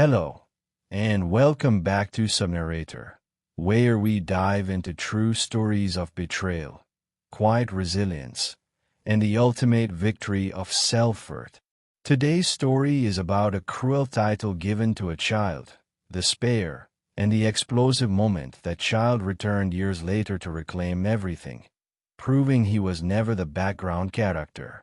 Hello, and welcome back to Subnarrator, where we dive into true stories of betrayal, quiet resilience, and the ultimate victory of self-worth. Today's story is about a cruel title given to a child, the Spare, and the explosive moment that child returned years later to reclaim everything, proving he was never the background character.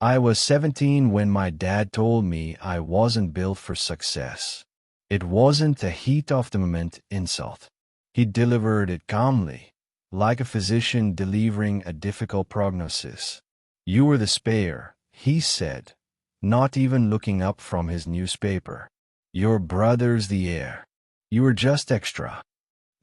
I was 17 when my dad told me I wasn't built for success. It wasn't a heat of the moment insult. He delivered it calmly, like a physician delivering a difficult prognosis. You were the Spare, he said, not even looking up from his newspaper. Your brother's the Heir. You were just extra.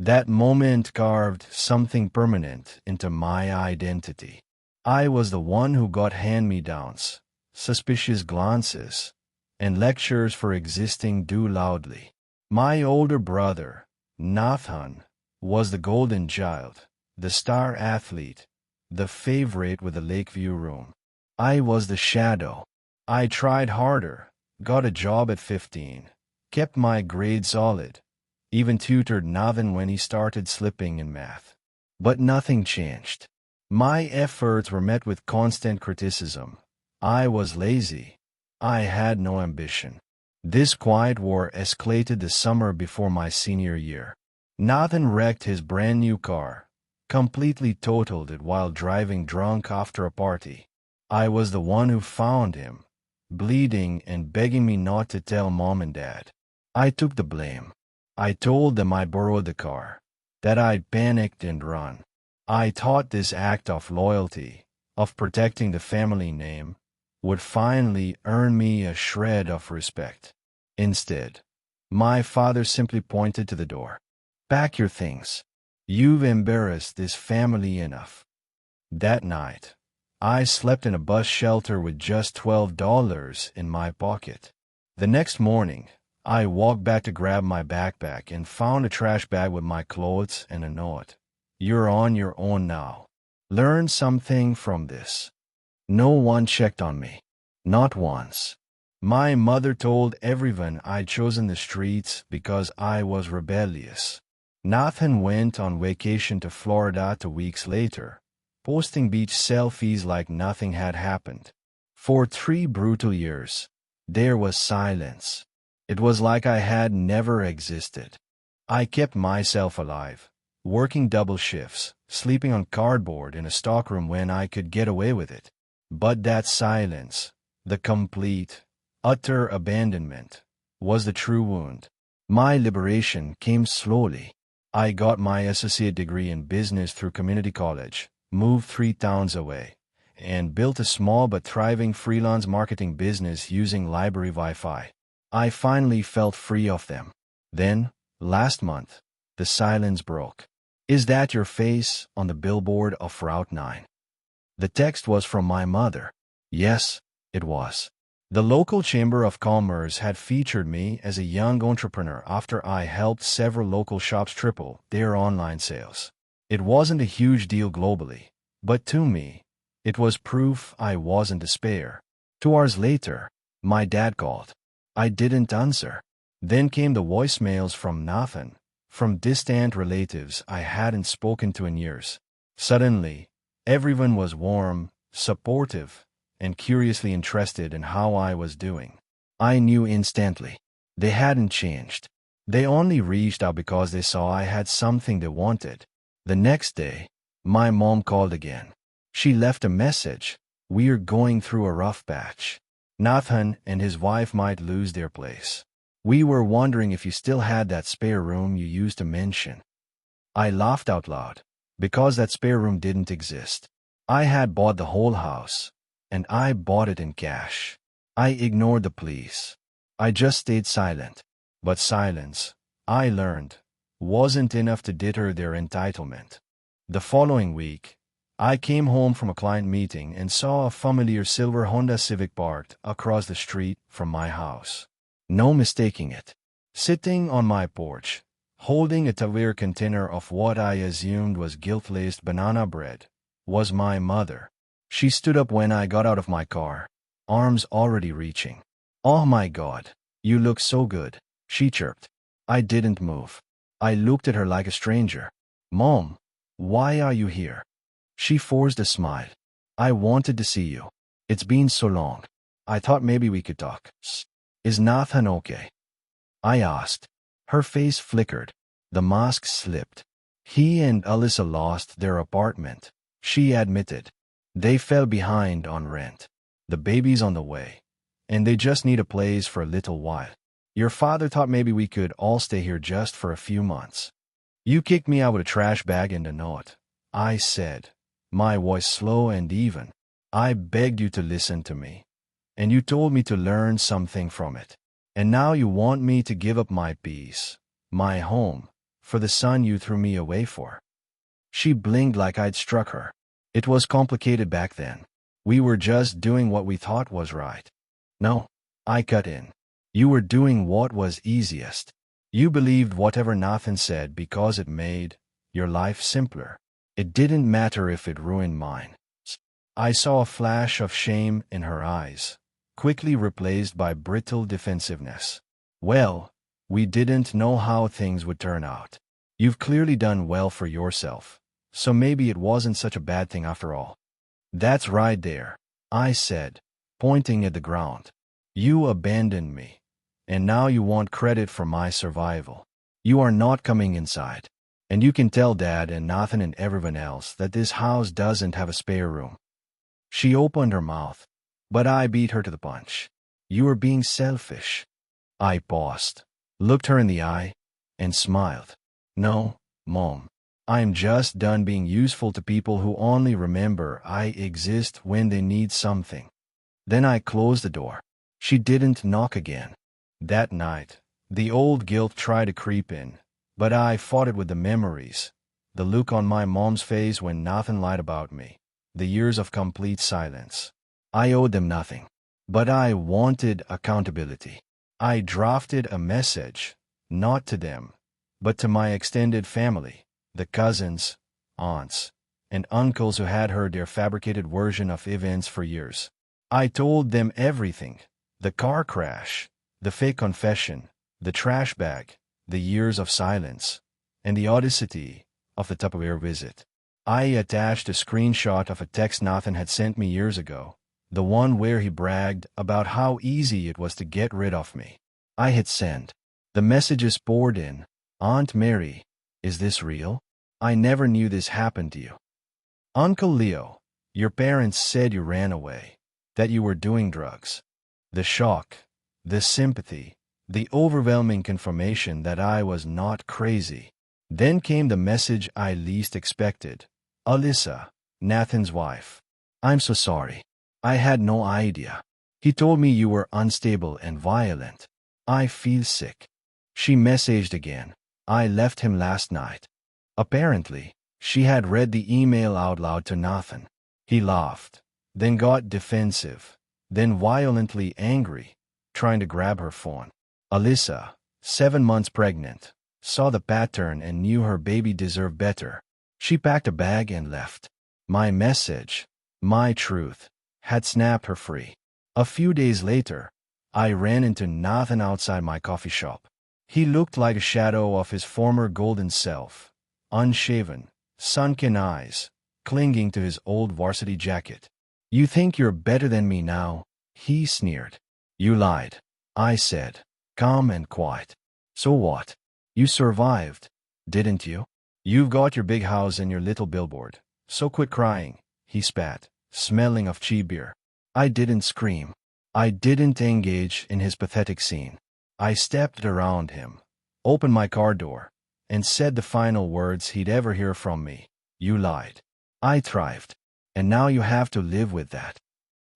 That moment carved something permanent into my identity. I was the one who got hand-me-downs, suspicious glances, and lectures for existing too loudly. My older brother, Nathan, was the golden child, the star athlete, the favorite with the Lakeview room. I was the shadow. I tried harder, got a job at 15, kept my grades solid, even tutored Nathan when he started slipping in math. But nothing changed. My efforts were met with constant criticism. I was lazy. I had no ambition. This quiet war escalated the summer before my senior year. Nathan wrecked his brand new car, completely totaled it while driving drunk after a party. I was the one who found him, bleeding and begging me not to tell mom and dad. I took the blame. I told them I borrowed the car, that I'd panicked and run. I thought this act of loyalty, of protecting the family name, would finally earn me a shred of respect. Instead, my father simply pointed to the door. Pack your things. You've embarrassed this family enough. That night, I slept in a bus shelter with just $12 in my pocket. The next morning, I walked back to grab my backpack and found a trash bag with my clothes and a note. You're on your own now. Learn something from this. No one checked on me. Not once. My mother told everyone I'd chosen the streets because I was rebellious. Nathan went on vacation to Florida 2 weeks later, posting beach selfies like nothing had happened. For 3 brutal years, there was silence. It was like I had never existed. I kept myself alive, working double shifts, sleeping on cardboard in a stockroom when I could get away with it. But that silence, the complete, utter abandonment, was the true wound. My liberation came slowly. I got my associate degree in business through community college, moved 3 towns away, and built a small but thriving freelance marketing business using library Wi-Fi. I finally felt free of them. Then, last month, the silence broke. Is that your face on the billboard of Route 9? The text was from my mother. Yes, it was. The local Chamber of Commerce had featured me as a young entrepreneur after I helped several local shops triple their online sales. It wasn't a huge deal globally, but to me, it was proof I wasn't a Spare. 2 hours later, my dad called. I didn't answer. Then came the voicemails from Nathan, from distant relatives I hadn't spoken to in years. Suddenly, everyone was warm, supportive, and curiously interested in how I was doing. I knew instantly. They hadn't changed. They only reached out because they saw I had something they wanted. The next day, my mom called again. She left a message. We're going through a rough patch. Nathan and his wife might lose their place. We were wondering if you still had that spare room you used to mention. I laughed out loud, because that spare room didn't exist. I had bought the whole house, and I bought it in cash. I ignored the pleas. I just stayed silent. But silence, I learned, wasn't enough to deter their entitlement. The following week, I came home from a client meeting and saw a familiar silver Honda Civic parked across the street from my house. No mistaking it. Sitting on my porch, holding a Tupperware container of what I assumed was guilt-laced banana bread, was my mother. She stood up when I got out of my car, arms already reaching. Oh my God, you look so good. she chirped. I didn't move. I looked at her like a stranger. Mom, why are you here? She forced a smile. I wanted to see you. It's been so long. I thought maybe we could talk. Is Nathan okay? I asked. Her face flickered. The mask slipped. He and Alyssa lost their apartment, she admitted. They fell behind on rent. The baby's on the way, and they just need a place for a little while. Your father thought maybe we could all stay here just for a few months. You kicked me out with a trash bag and a note, I said, my voice slow and even. I begged you to listen to me, and you told me to learn something from it. And now you want me to give up my peace, my home, for the son you threw me away for. She blinked like I'd struck her. It was complicated back then. We were just doing what we thought was right. No, I cut in. You were doing what was easiest. You believed whatever Nathan said because it made your life simpler. It didn't matter if it ruined mine. I saw a flash of shame in her eyes, quickly replaced by brittle defensiveness. Well, we didn't know how things would turn out. You've clearly done well for yourself, so maybe it wasn't such a bad thing after all. That's right there, I said, pointing at the ground. You abandoned me, and now you want credit for my survival. You are not coming inside, and you can tell Dad and Nathan and everyone else that this house doesn't have a spare room. She opened her mouth, but I beat her to the punch. You are being selfish. I paused, looked her in the eye, and smiled. No, Mom. I'm just done being useful to people who only remember I exist when they need something. Then I closed the door. She didn't knock again. That night, the old guilt tried to creep in, but I fought it with the memories, the look on my mom's face when Nathan lied about me, the years of complete silence. I owed them nothing, but I wanted accountability. I drafted a message, not to them, but to my extended family, the cousins, aunts, and uncles who had heard their fabricated version of events for years. I told them everything: the car crash, the fake confession, the trash bag, the years of silence, and the audacity of the Tupperware visit. I attached a screenshot of a text Nathan had sent me years ago, the one where he bragged about how easy it was to get rid of me. I hit send. The messages poured in. Aunt Mary, is this real? I never knew this happened to you. Uncle Leo, your parents said you ran away, that you were doing drugs. The shock, the sympathy, the overwhelming confirmation that I was not crazy. Then came the message I least expected. Alyssa, Nathan's wife. I'm so sorry. I had no idea. He told me you were unstable and violent. I feel sick. She messaged again. I left him last night. Apparently, she had read the email out loud to Nathan. He laughed, then got defensive, then violently angry, trying to grab her phone. Alyssa, 7 months pregnant, saw the pattern and knew her baby deserved better. She packed a bag and left. My message, my truth, had snapped her free. A few days later, I ran into Nathan outside my coffee shop. He looked like a shadow of his former golden self, unshaven, sunken eyes, clinging to his old varsity jacket. You think you're better than me now? He sneered. You lied, I said, calm and quiet. So what? You survived, didn't you? You've got your big house and your little billboard. So quit crying, he spat, smelling of cheap beer. I didn't scream. I didn't engage in his pathetic scene. I stepped around him, opened my car door, and said the final words he'd ever hear from me. You lied. I thrived. And now you have to live with that.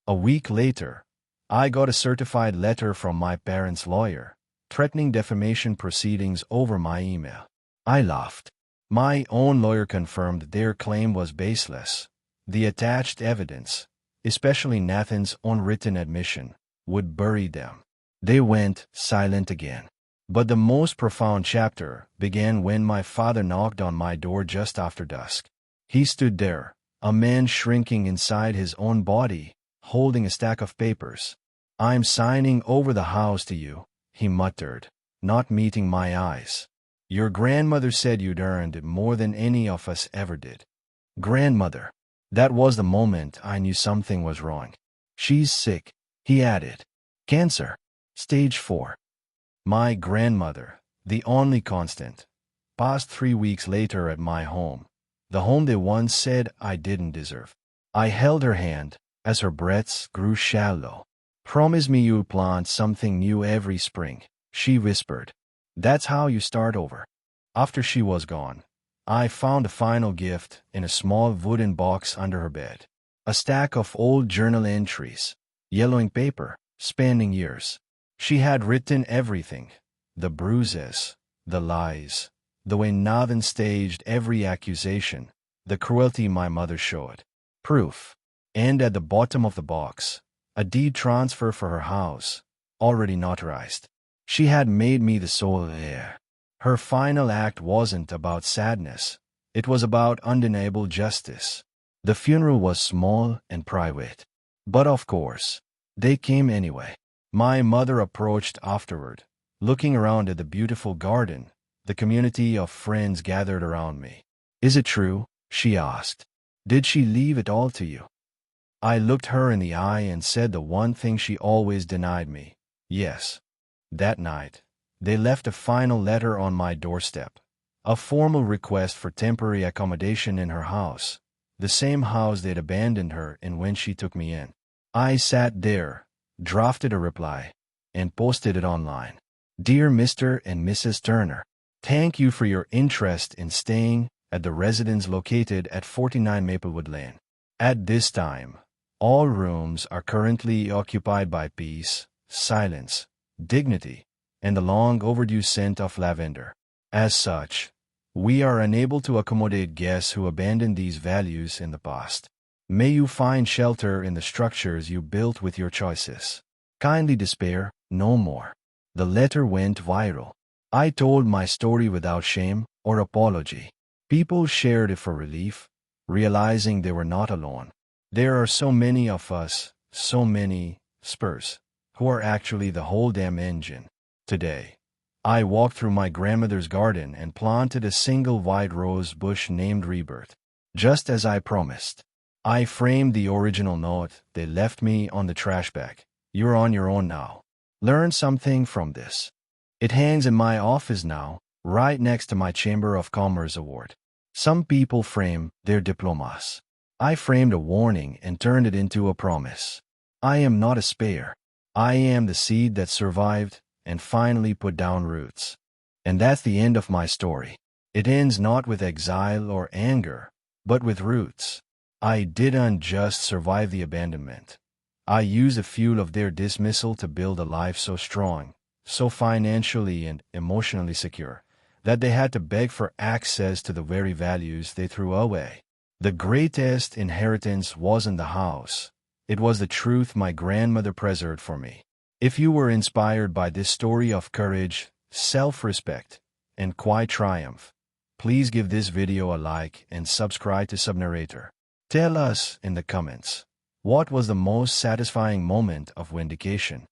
A week later, I got a certified letter from my parents' lawyer, threatening defamation proceedings over my email. I laughed. My own lawyer confirmed their claim was baseless. The attached evidence, especially Nathan's unwritten admission, would bury them. They went silent again. But the most profound chapter began when my father knocked on my door just after dusk. He stood there, a man shrinking inside his own body, holding a stack of papers. I'm signing over the house to you, he muttered, not meeting my eyes. Your grandmother said you'd earned it more than any of us ever did. Grandmother. That was the moment I knew something was wrong. She's sick, he added. Cancer. Stage 4. My grandmother, the only constant, passed 3 weeks later at my home, the home they once said I didn't deserve. I held her hand as her breaths grew shallow. Promise me you'll plant something new every spring, she whispered. That's how you start over. After she was gone, I found a final gift in a small wooden box under her bed. A stack of old journal entries, yellowing paper, spanning years. She had written everything, the bruises, the lies, the way Nathan staged every accusation, the cruelty my mother showed. Proof. And at the bottom of the box, a deed transfer for her house, already notarized. She had made me the sole heir. Her final act wasn't about sadness. It was about undeniable justice. The funeral was small and private. But of course, they came anyway. My mother approached afterward, looking around at the beautiful garden, the community of friends gathered around me. Is it true? She asked. Did she leave it all to you? I looked her in the eye and said the one thing she always denied me. Yes. That night, they left a final letter on my doorstep, a formal request for temporary accommodation in her house, the same house they'd abandoned her in when she took me in. I sat there, drafted a reply, and posted it online. Dear Mr. and Mrs. Turner, thank you for your interest in staying at the residence located at 49 Maplewood Lane. At this time, all rooms are currently occupied by peace, silence, dignity, and the long overdue scent of lavender. As such, we are unable to accommodate guests who abandoned these values in the past. May you find shelter in the structures you built with your choices. Kindly despair no more. The letter went viral. I told my story without shame or apology. People shared it for relief, realizing they were not alone. There are so many of us, so many Spurs, who are actually the whole damn engine. Today, I walked through my grandmother's garden and planted a single white rose bush named Rebirth. Just as I promised, I framed the original note they left me on the trash bag. You're on your own now. Learn something from this. It hangs in my office now, right next to my Chamber of Commerce award. Some people frame their diplomas. I framed a warning and turned it into a promise. I am not a spare. I am the seed that survived and finally put down roots. And that's the end of my story. It ends not with exile or anger, but with roots. I didn't just survive the abandonment. I used the fuel of their dismissal to build a life so strong, so financially and emotionally secure, that they had to beg for access to the very values they threw away. The greatest inheritance wasn't the house. It was the truth my grandmother preserved for me. If you were inspired by this story of courage, self-respect, and quiet triumph, please give this video a like and subscribe to Subnarrator. Tell us in the comments, what was the most satisfying moment of vindication?